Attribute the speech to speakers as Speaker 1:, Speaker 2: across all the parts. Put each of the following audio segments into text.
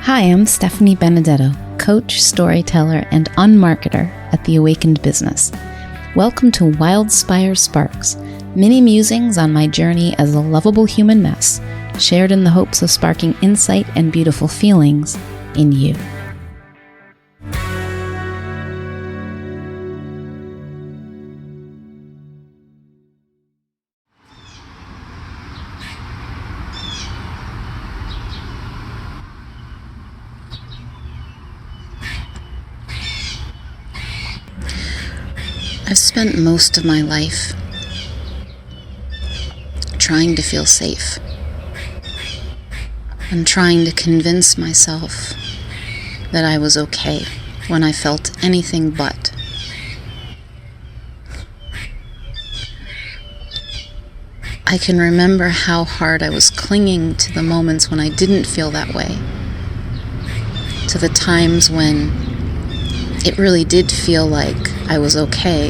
Speaker 1: Hi, I'm Stephanie Benedetto, coach, storyteller, and unmarketer at The Awakened Business. Welcome to Wildspire Sparks, mini musings on my journey as a lovable human mess, shared in the hopes of sparking insight and beautiful feelings in you. I've spent most of my life trying to feel safe and trying to convince myself that I was okay when I felt anything but. I can remember how hard I was clinging to the moments when I didn't feel that way, to the times when it really did feel like I was okay,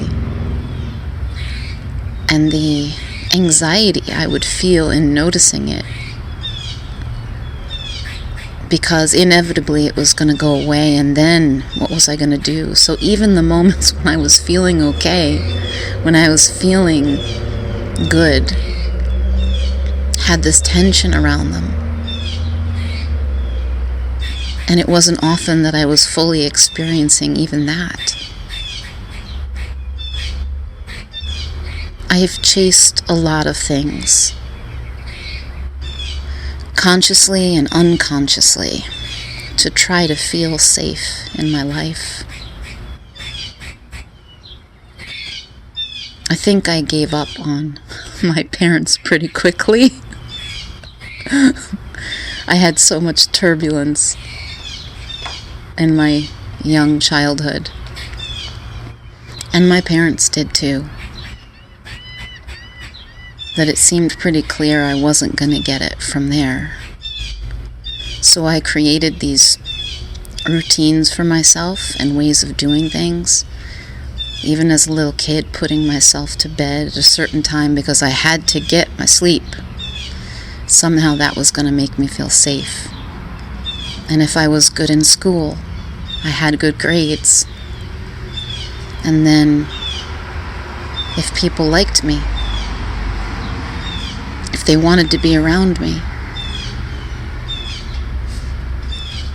Speaker 1: and the anxiety I would feel in noticing it, because inevitably it was going to go away, and then what was I going to do? So even the moments when I was feeling okay, when I was feeling good, had this tension around them. And it wasn't often that I was fully experiencing even that. I have chased a lot of things, consciously and unconsciously, to try to feel safe in my life. I think I gave up on my parents pretty quickly. I had so much turbulence in my young childhood, and my parents did too, that it seemed pretty clear I wasn't going to get it from there. So I created these routines for myself and ways of doing things, even as a little kid, putting myself to bed at a certain time because I had to get my sleep. Somehow that was going to make me feel safe. And if I was good in school, I had good grades. And then if people liked me, if they wanted to be around me.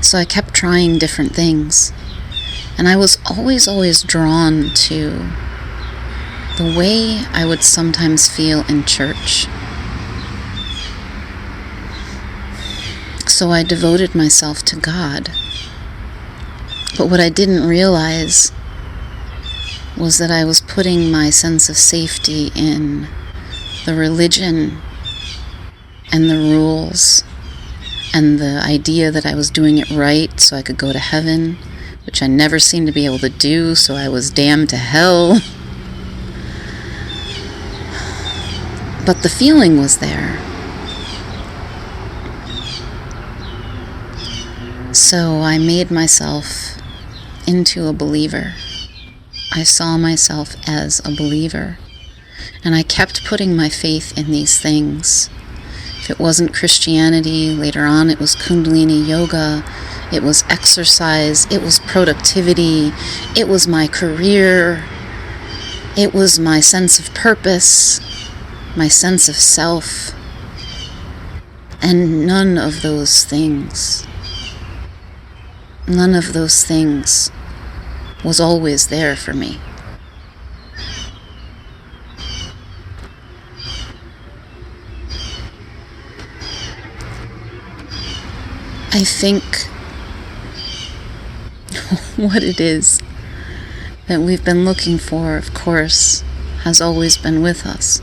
Speaker 1: So I kept trying different things. And I was always drawn to the way I would sometimes feel in church. So I devoted myself to God. But what I didn't realize was that I was putting my sense of safety in the religion and the rules and the idea that I was doing it right so I could go to heaven, which I never seemed to be able to do, so I was damned to hell. But the feeling was there. So I made myself into a believer. I saw myself as a believer. And I kept putting my faith in these things. If it wasn't Christianity, later on it was Kundalini Yoga, it was exercise, it was productivity, it was my career, it was my sense of purpose, my sense of self. And none of those things was always there for me. I think what it is that we've been looking for, of course, has always been with us.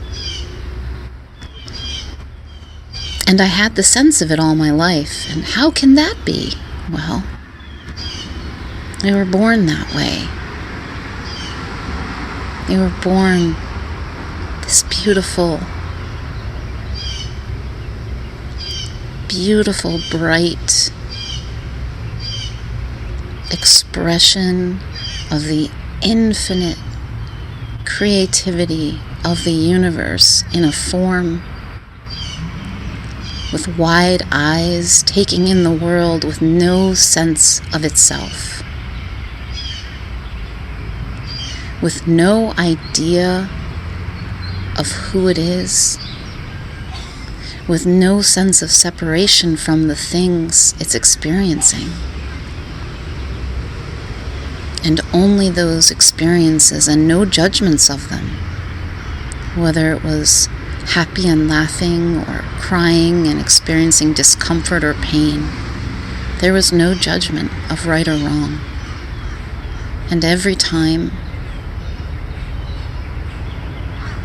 Speaker 1: And I had the sense of it all my life. And how can that be? Well, they were born that way. They were born this beautiful, bright expression of the infinite creativity of the universe in a form with wide eyes, taking in the world with no sense of itself, with no idea of who it is, with no sense of separation from the things it's experiencing. And only those experiences and no judgments of them, whether it was happy and laughing or crying and experiencing discomfort or pain. There was no judgment of right or wrong. And every time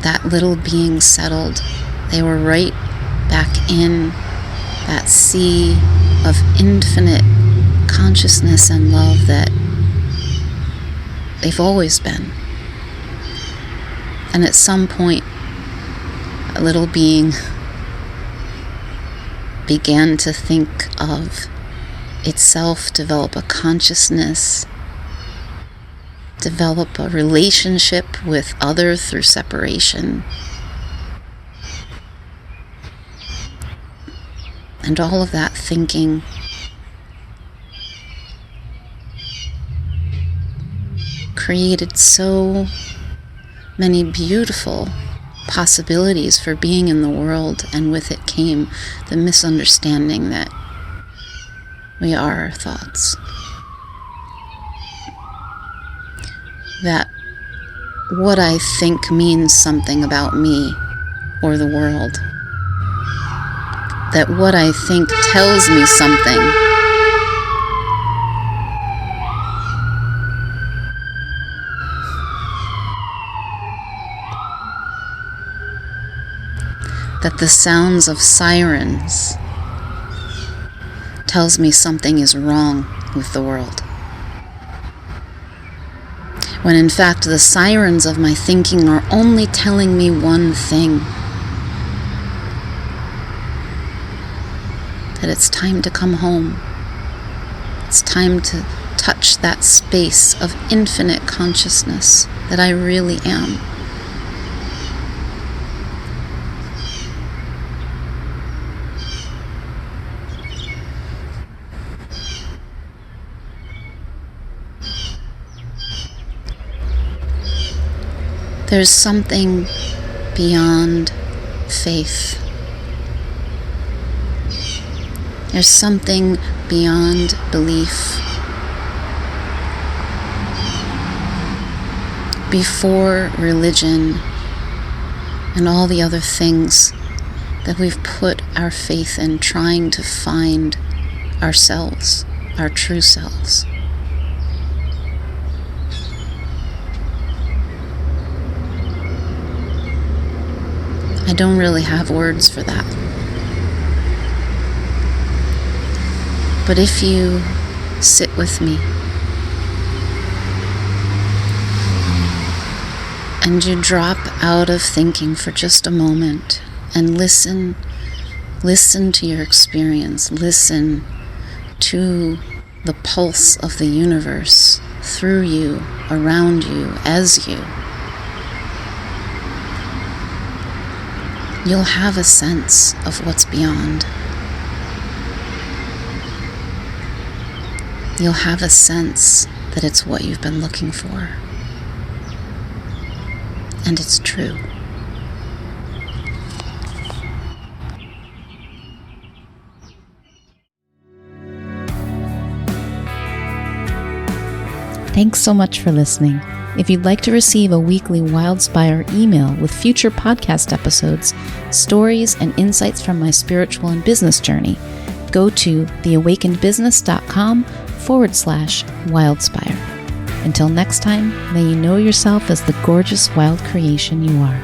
Speaker 1: that little being settled, they were right back in that sea of infinite consciousness and love that they've always been. And at some point, a little being began to think of itself, develop a consciousness, develop a relationship with others through separation. And all of that thinking created so many beautiful possibilities for being in the world, and with it came the misunderstanding that we are our thoughts. That what I think means something about me or the world. That what I think tells me something. That the sounds of sirens tells me something is wrong with the world. When in fact the sirens of my thinking are only telling me one thing. That it's time to come home. It's time to touch that space of infinite consciousness that I really am. There's something beyond faith. There's something beyond belief. Before religion and all the other things that we've put our faith in, trying to find ourselves, our true selves. I don't really have words for that. But if you sit with me and you drop out of thinking for just a moment and listen to your experience, listen to the pulse of the universe through you, around you, as you, you'll have a sense of what's beyond. You'll have a sense that it's what you've been looking for. And it's true. Thanks so much for listening. If you'd like to receive a weekly Wildspire email with future podcast episodes, stories, and insights from my spiritual and business journey, go to theawakenedbusiness.com/Wildspire. Until next time, may you know yourself as the gorgeous wild creation you are.